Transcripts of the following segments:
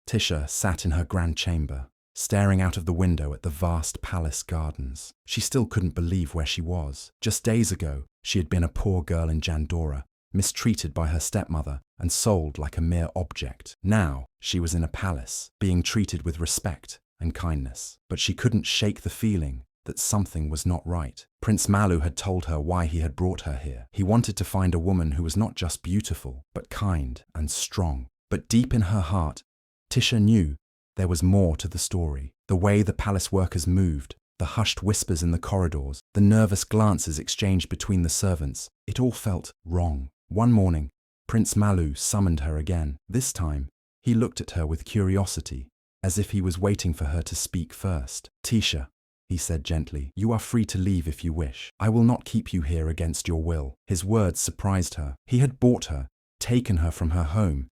Tisha sat in her grand chamber, staring out of the window at the vast palace gardens. She still couldn't believe where she was. Just days ago, she had been a poor girl in Jandora, mistreated by her stepmother and sold like a mere object. Now, she was in a palace, being treated with respect and kindness. But she couldn't shake the feeling that something was not right. Prince Malu had told her why he had brought her here. He wanted to find a woman who was not just beautiful, but kind and strong. But deep in her heart, Tisha knew there was more to the story. The way the palace workers moved, the hushed whispers in the corridors, the nervous glances exchanged between the servants, it all felt wrong. One morning, Prince Malu summoned her again. This time, he looked at her with curiosity, as if he was waiting for her to speak first. "Tisha," he said gently, "you are free to leave if you wish. I will not keep you here against your will." His words surprised her. He had bought her, taken her from her home,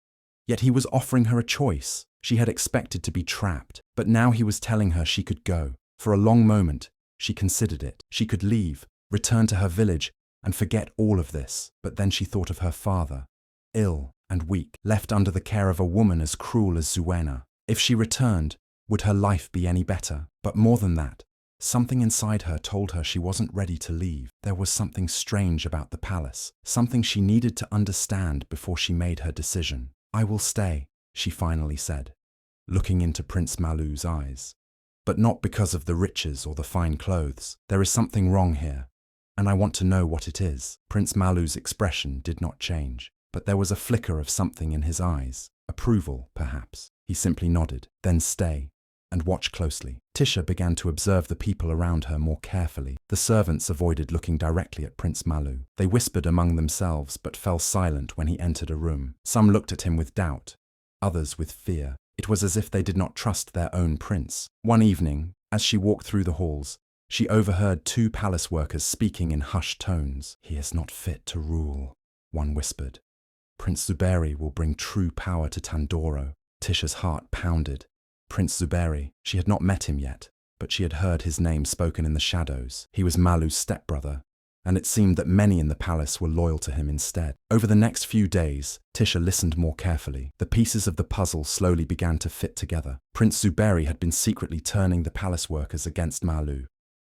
yet he was offering her a choice. She had expected to be trapped, but now he was telling her she could go. For a long moment, she considered it. She could leave, return to her village, and forget all of this. But then she thought of her father, ill and weak, left under the care of a woman as cruel as Zuena. If she returned, would her life be any better? But more than that, something inside her told her she wasn't ready to leave. There was something strange about the palace, something she needed to understand before she made her decision. "I will stay," she finally said, looking into Prince Malu's eyes. "But not because of the riches or the fine clothes. There is something wrong here, and I want to know what it is." Prince Malu's expression did not change, but there was a flicker of something in his eyes. Approval, perhaps. He simply nodded. "Then stay, and watch closely." Tisha began to observe the people around her more carefully. The servants avoided looking directly at Prince Malu. They whispered among themselves but fell silent when he entered a room. Some looked at him with doubt, others with fear. It was as if they did not trust their own prince. One evening, as she walked through the halls, she overheard two palace workers speaking in hushed tones. "He is not fit to rule," one whispered. "Prince Zuberi will bring true power to Tandoro." Tisha's heart pounded. Prince Zuberi, she had not met him yet, but she had heard his name spoken in the shadows. He was Malu's stepbrother, and it seemed that many in the palace were loyal to him instead. Over the next few days, Tisha listened more carefully. The pieces of the puzzle slowly began to fit together. Prince Zuberi had been secretly turning the palace workers against Malu.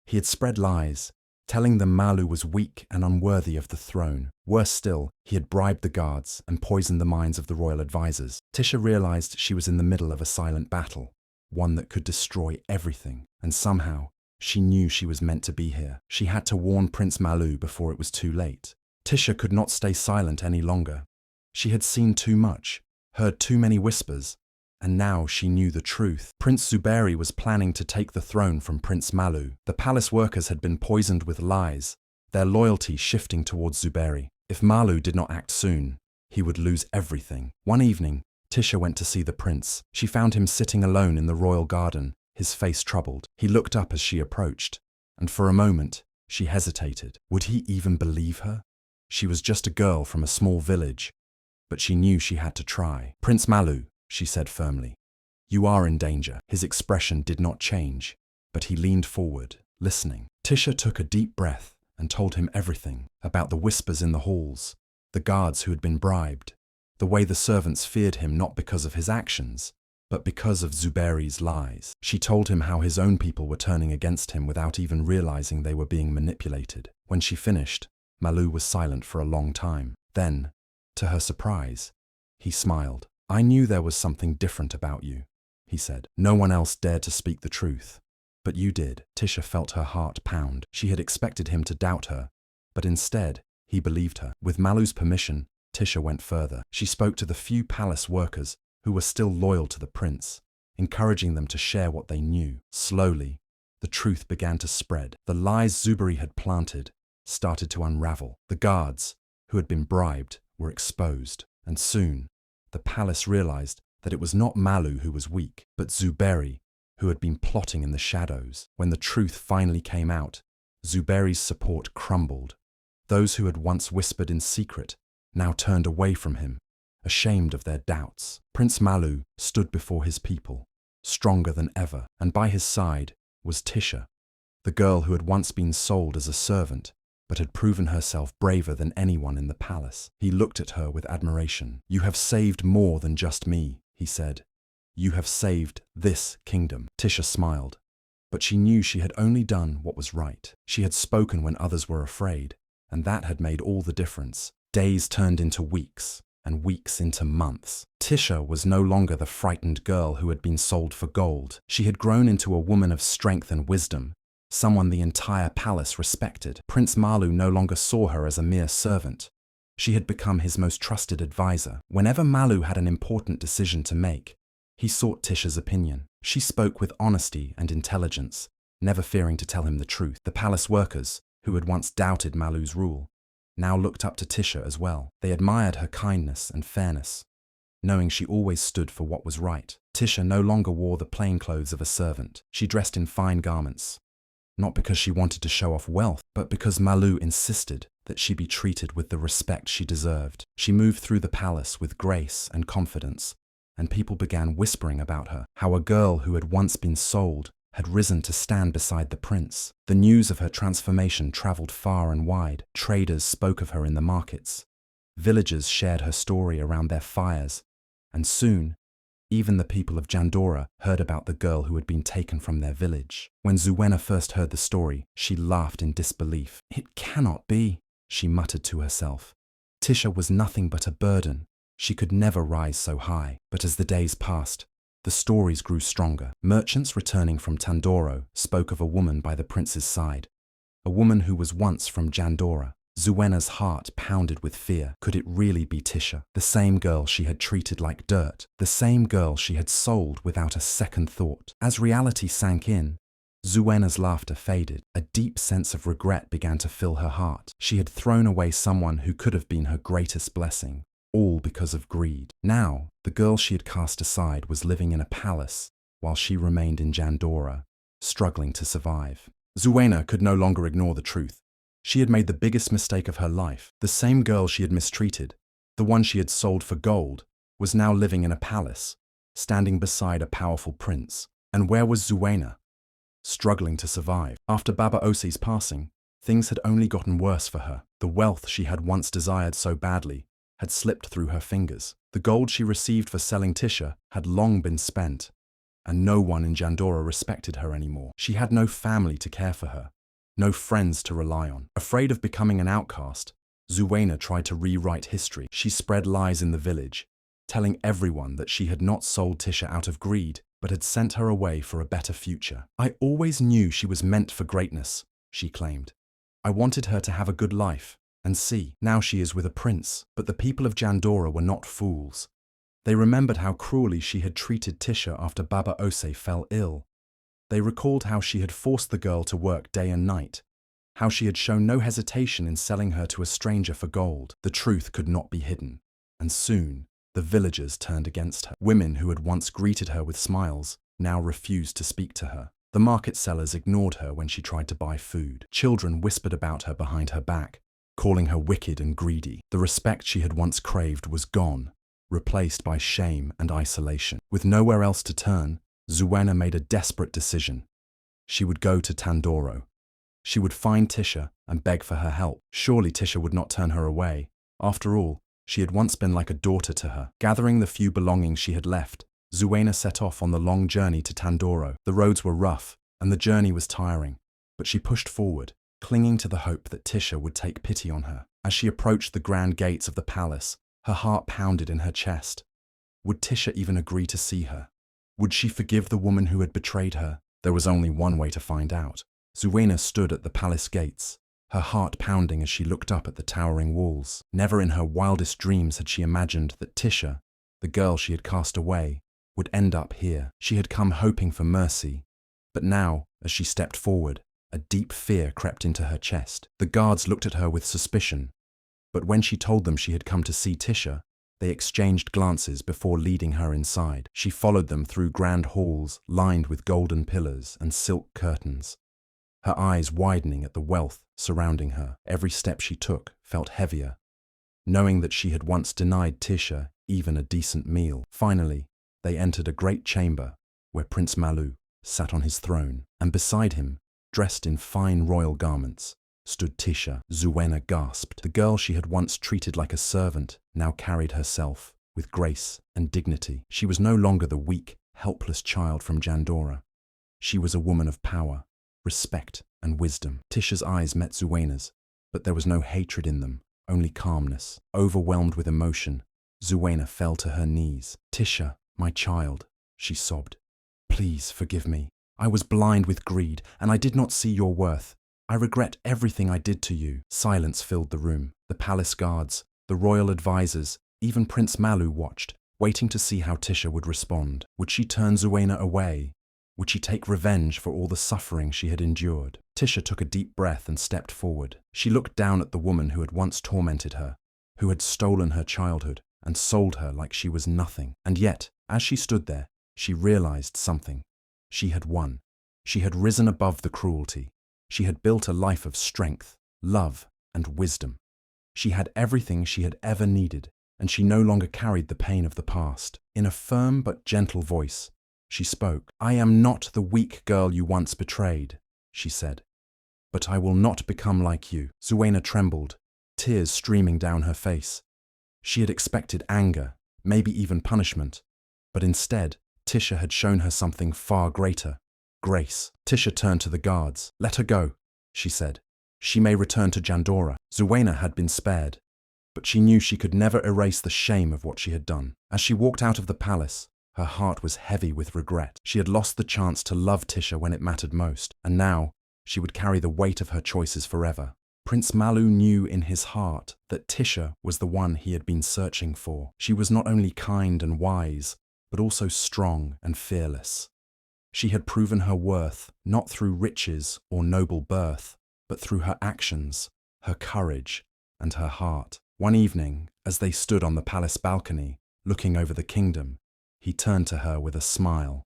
He had spread lies, telling them Malu was weak and unworthy of the throne. Worse still, he had bribed the guards and poisoned the minds of the royal advisors. Tisha realized she was in the middle of a silent battle, one that could destroy everything, and somehow, she knew she was meant to be here. She had to warn Prince Malu before it was too late. Tisha could not stay silent any longer. She had seen too much, heard too many whispers, and now she knew the truth. Prince Zuberi was planning to take the throne from Prince Malu. The palace workers had been poisoned with lies, their loyalty shifting towards Zuberi. If Malu did not act soon, he would lose everything. One evening, Tisha went to see the prince. She found him sitting alone in the royal garden, his face troubled. He looked up as she approached, and for a moment, she hesitated. Would he even believe her? She was just a girl from a small village, but she knew she had to try. "Prince Malu," she said firmly, "you are in danger." His expression did not change, but he leaned forward, listening. Tisha took a deep breath and told him everything about the whispers in the halls, the guards who had been bribed, the way the servants feared him not because of his actions, but because of Zuberi's lies. She told him how his own people were turning against him without even realizing they were being manipulated. When she finished, Malu was silent for a long time. Then, to her surprise, he smiled. "I knew there was something different about you," he said. "No one else dared to speak the truth, but you did." Tisha felt her heart pound. She had expected him to doubt her, but instead, he believed her. With Malu's permission, Tisha went further. She spoke to the few palace workers who were still loyal to the prince, encouraging them to share what they knew. Slowly, the truth began to spread. The lies Zuberi had planted started to unravel. The guards, who had been bribed, were exposed, and soon, the palace realized that it was not Malu who was weak, but Zuberi, who had been plotting in the shadows. When the truth finally came out, Zuberi's support crumbled. Those who had once whispered in secret now turned away from him, ashamed of their doubts. Prince Malu stood before his people, stronger than ever, and by his side was Tisha, the girl who had once been sold as a servant, but had proven herself braver than anyone in the palace. He looked at her with admiration. "You have saved more than just me," he said. "You have saved this kingdom." Tisha smiled, but she knew she had only done what was right. She had spoken when others were afraid, and that had made all the difference. Days turned into weeks, and weeks into months. Tisha was no longer the frightened girl who had been sold for gold. She had grown into a woman of strength and wisdom, someone the entire palace respected. Prince Malu no longer saw her as a mere servant. She had become his most trusted advisor. Whenever Malu had an important decision to make, he sought Tisha's opinion. She spoke with honesty and intelligence, never fearing to tell him the truth. The palace workers, who had once doubted Malu's rule, now looked up to Tisha as well. They admired her kindness and fairness, knowing she always stood for what was right. Tisha no longer wore the plain clothes of a servant. She dressed in fine garments, not because she wanted to show off wealth, but because Malu insisted that she be treated with the respect she deserved. She moved through the palace with grace and confidence, and people began whispering about her, how a girl who had once been sold had risen to stand beside the prince. The news of her transformation traveled far and wide. Traders spoke of her in the markets. Villagers shared her story around their fires, and soon, even the people of Jandora heard about the girl who had been taken from their village. When Zuena first heard the story, she laughed in disbelief. "It cannot be," she muttered to herself. Tisha was nothing but a burden. She could never rise so high. But as the days passed, the stories grew stronger. Merchants returning from Tandoro spoke of a woman by the prince's side, a woman who was once from Jandora. Zuena's heart pounded with fear. Could it really be Tisha? The same girl she had treated like dirt, the same girl she had sold without a second thought. As reality sank in, Zuena's laughter faded. A deep sense of regret began to fill her heart. She had thrown away someone who could have been her greatest blessing, all because of greed. Now, the girl she had cast aside was living in a palace, while she remained in Jandora, struggling to survive. Zuena could no longer ignore the truth. She had made the biggest mistake of her life. The same girl she had mistreated, the one she had sold for gold, was now living in a palace, standing beside a powerful prince. And where was Zuena? Struggling to survive. After Baba Osi's passing, things had only gotten worse for her. The wealth she had once desired so badly had slipped through her fingers. The gold she received for selling Tisha had long been spent, and no one in Jandora respected her anymore. She had no family to care for her, no friends to rely on. Afraid of becoming an outcast, Zuena tried to rewrite history. She spread lies in the village, telling everyone that she had not sold Tisha out of greed, but had sent her away for a better future. "I always knew she was meant for greatness," she claimed. "I wanted her to have a good life, and see, now she is with a prince." But the people of Jandora were not fools. They remembered how cruelly she had treated Tisha after Baba Ose fell ill. They recalled how she had forced the girl to work day and night, how she had shown no hesitation in selling her to a stranger for gold. The truth could not be hidden, and soon the villagers turned against her. Women who had once greeted her with smiles now refused to speak to her. The market sellers ignored her when she tried to buy food. Children whispered about her behind her back, calling her wicked and greedy. The respect she had once craved was gone, replaced by shame and isolation. With nowhere else to turn, Zuena made a desperate decision. She would go to Tandoro. She would find Tisha and beg for her help. Surely Tisha would not turn her away. After all, she had once been like a daughter to her. Gathering the few belongings she had left, Zuena set off on the long journey to Tandoro. The roads were rough, and the journey was tiring, but she pushed forward, clinging to the hope that Tisha would take pity on her. As she approached the grand gates of the palace, her heart pounded in her chest. Would Tisha even agree to see her? Would she forgive the woman who had betrayed her? There was only one way to find out. Zuena stood at the palace gates, her heart pounding as she looked up at the towering walls. Never in her wildest dreams had she imagined that Tisha, the girl she had cast away, would end up here. She had come hoping for mercy, but now, as she stepped forward, a deep fear crept into her chest. The guards looked at her with suspicion, but when she told them she had come to see Tisha, they exchanged glances before leading her inside. She followed them through grand halls lined with golden pillars and silk curtains, her eyes widening at the wealth surrounding her. Every step she took felt heavier, knowing that she had once denied Tisha even a decent meal. Finally, they entered a great chamber where Prince Malu sat on his throne, and beside him, dressed in fine royal garments, stood Tisha. Zuena gasped. The girl she had once treated like a servant now carried herself with grace and dignity. She was no longer the weak, helpless child from Jandora. She was a woman of power, respect, and wisdom. Tisha's eyes met Zuwena's, but there was no hatred in them, only calmness. Overwhelmed with emotion, Zuwena fell to her knees. "Tisha, my child," she sobbed. "Please forgive me. I was blind with greed, and I did not see your worth. I regret everything I did to you." Silence filled the room. The palace guards, the royal advisors, even Prince Malu watched, waiting to see how Tisha would respond. Would she turn Zuwena away? Would she take revenge for all the suffering she had endured? Tisha took a deep breath and stepped forward. She looked down at the woman who had once tormented her, who had stolen her childhood and sold her like she was nothing. And yet, as she stood there, she realized something. She had won. She had risen above the cruelty. She had built a life of strength, love, and wisdom. She had everything she had ever needed, and she no longer carried the pain of the past. In a firm but gentle voice, she spoke. "I am not the weak girl you once betrayed," she said, "but I will not become like you." Zuwena trembled, tears streaming down her face. She had expected anger, maybe even punishment, but instead, Tisha had shown her something far greater: grace. Tisha turned to the guards. "Let her go," she said. "She may return to Jandora." Zuwena had been spared, but she knew she could never erase the shame of what she had done. As she walked out of the palace, her heart was heavy with regret. She had lost the chance to love Tisha when it mattered most, and now she would carry the weight of her choices forever. Prince Malu knew in his heart that Tisha was the one he had been searching for. She was not only kind and wise, but also strong and fearless. She had proven her worth not through riches or noble birth, but through her actions, her courage, and her heart. One evening, as they stood on the palace balcony, looking over the kingdom, he turned to her with a smile.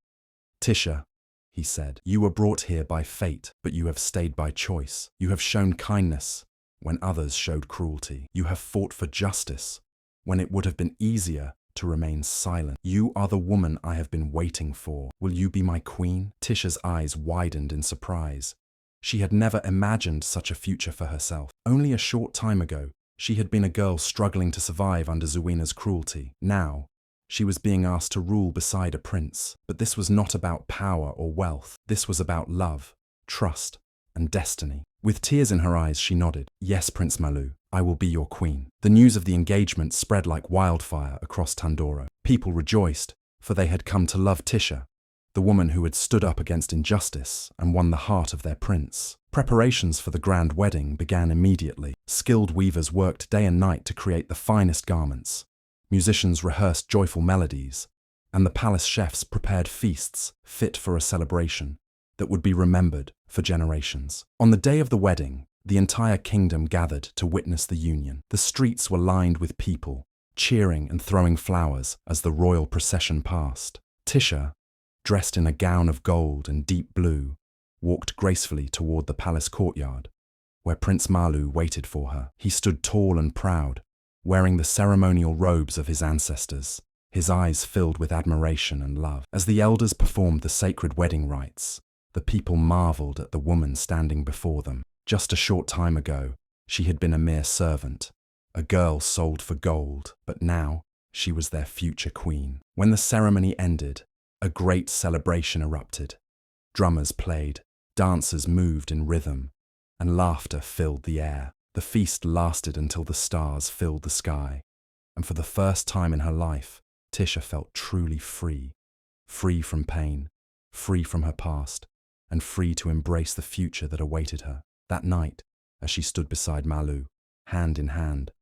"Tisha," he said, "you were brought here by fate, but you have stayed by choice. You have shown kindness when others showed cruelty. You have fought for justice when it would have been easier to remain silent. You are the woman I have been waiting for. Will you be my queen?" Tisha's eyes widened in surprise. She had never imagined such a future for herself. Only a short time ago, she had been a girl struggling to survive under Zuwena's cruelty. Now, she was being asked to rule beside a prince. But this was not about power or wealth. This was about love, trust, and destiny. With tears in her eyes, she nodded. "Yes, Prince Malu, I will be your queen." The news of the engagement spread like wildfire across Tandora. People rejoiced, for they had come to love Tisha, the woman who had stood up against injustice and won the heart of their prince. Preparations for the grand wedding began immediately. Skilled weavers worked day and night to create the finest garments. Musicians rehearsed joyful melodies, and the palace chefs prepared feasts fit for a celebration that would be remembered for generations. On the day of the wedding, the entire kingdom gathered to witness the union. The streets were lined with people, cheering and throwing flowers as the royal procession passed. Tisha, dressed in a gown of gold and deep blue, walked gracefully toward the palace courtyard, where Prince Malu waited for her. He stood tall and proud, wearing the ceremonial robes of his ancestors, his eyes filled with admiration and love. As the elders performed the sacred wedding rites, the people marveled at the woman standing before them. Just a short time ago, she had been a mere servant, a girl sold for gold, but now she was their future queen. When the ceremony ended, a great celebration erupted. Drummers played, dancers moved in rhythm, and laughter filled the air. The feast lasted until the stars filled the sky, and for the first time in her life, Tisha felt truly free. Free from pain, free from her past, and free to embrace the future that awaited her. That night, as she stood beside Malu, hand in hand,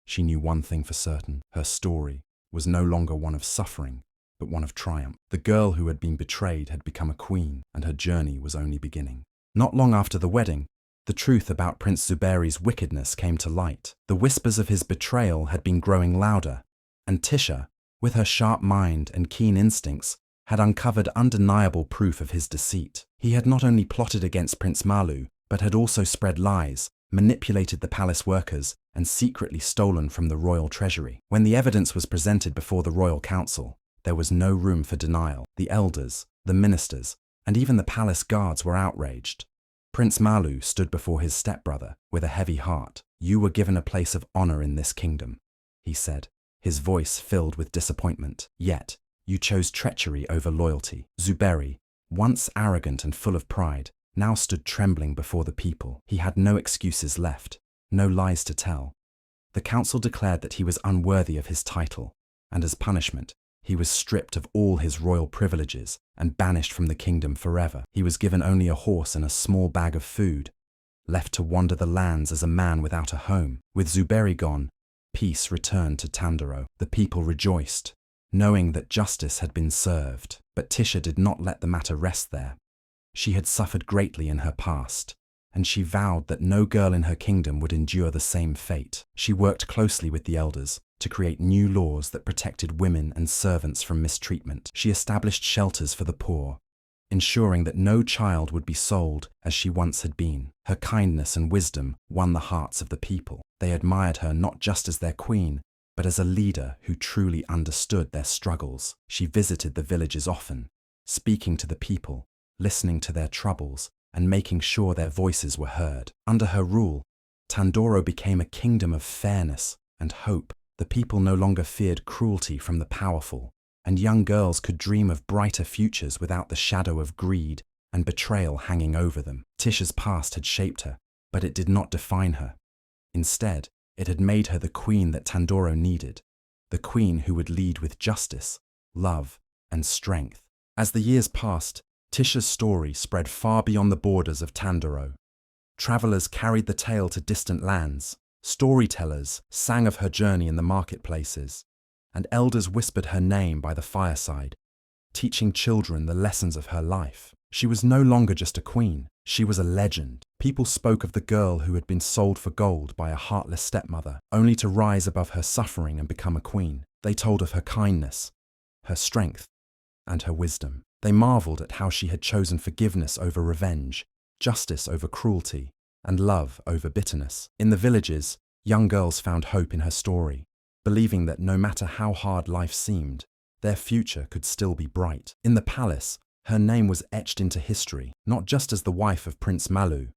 she knew one thing for certain: her story was no longer one of suffering, but one of triumph. The girl who had been betrayed had become a queen, and her journey was only beginning. Not long after the wedding, the truth about Prince Zuberi's wickedness came to light. The whispers of his betrayal had been growing louder, and Tisha, with her sharp mind and keen instincts, had uncovered undeniable proof of his deceit. He had not only plotted against Prince Malu, but had also spread lies, manipulated the palace workers, and secretly stolen from the royal treasury. When the evidence was presented before the royal council, there was no room for denial. The elders, the ministers, and even the palace guards were outraged. Prince Malu stood before his stepbrother with a heavy heart. "You were given a place of honor in this kingdom," he said, his voice filled with disappointment. "Yet, You chose treachery over loyalty. Zuberi, once arrogant and full of pride, now stood trembling before the people. He had no excuses left, no lies to tell. The council declared that he was unworthy of his title, and as punishment, he was stripped of all his royal privileges and banished from the kingdom forever. He was given only a horse and a small bag of food, left to wander the lands as a man without a home. With Zuberi gone, peace returned to Tandaro. The people rejoiced, knowing that justice had been served. But Tisha did not let the matter rest there. She had suffered greatly in her past, and she vowed that no girl in her kingdom would endure the same fate. She worked closely with the elders to create new laws that protected women and servants from mistreatment. She established shelters for the poor, ensuring that no child would be sold as she once had been. Her kindness and wisdom won the hearts of the people. They admired her not just as their queen, but as a leader who truly understood their struggles. She visited the villages often, speaking to the people, listening to their troubles, and making sure their voices were heard. Under her rule, Tandaro became a kingdom of fairness and hope. The people no longer feared cruelty from the powerful, and young girls could dream of brighter futures without the shadow of greed and betrayal hanging over them. Tisha's past had shaped her, but it did not define her. Instead, it had made her the queen that Tandaro needed, the queen who would lead with justice, love, and strength. As the years passed, Tisha's story spread far beyond the borders of Tandaro. Travelers carried the tale to distant lands, storytellers sang of her journey in the marketplaces, and elders whispered her name by the fireside, teaching children the lessons of her life. She was no longer just a queen, she was a legend. People spoke of the girl who had been sold for gold by a heartless stepmother, only to rise above her suffering and become a queen. They told of her kindness, her strength, and her wisdom. They marveled at how she had chosen forgiveness over revenge, justice over cruelty, and love over bitterness. In the villages, young girls found hope in her story, believing that no matter how hard life seemed, their future could still be bright. In the palace, her name was etched into history, not just as the wife of Prince Malu,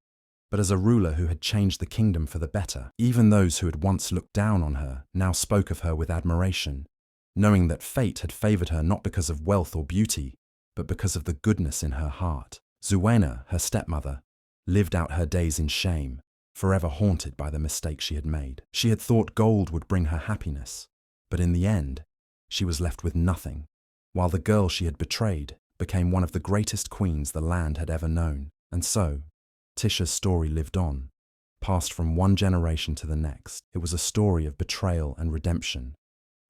but as a ruler who had changed the kingdom for the better. Even those who had once looked down on her now spoke of her with admiration, knowing that fate had favored her not because of wealth or beauty, but because of the goodness in her heart. Zuena, her stepmother, lived out her days in shame, forever haunted by the mistake she had made. She had thought gold would bring her happiness, but in the end, she was left with nothing, while the girl she had betrayed became one of the greatest queens the land had ever known. And so, Tisha's story lived on, passed from one generation to the next. It was a story of betrayal and redemption,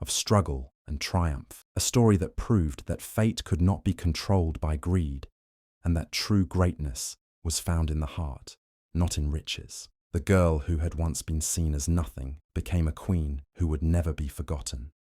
of struggle and triumph, a story that proved that fate could not be controlled by greed, and that true greatness was found in the heart, not in riches. The girl who had once been seen as nothing became a queen who would never be forgotten.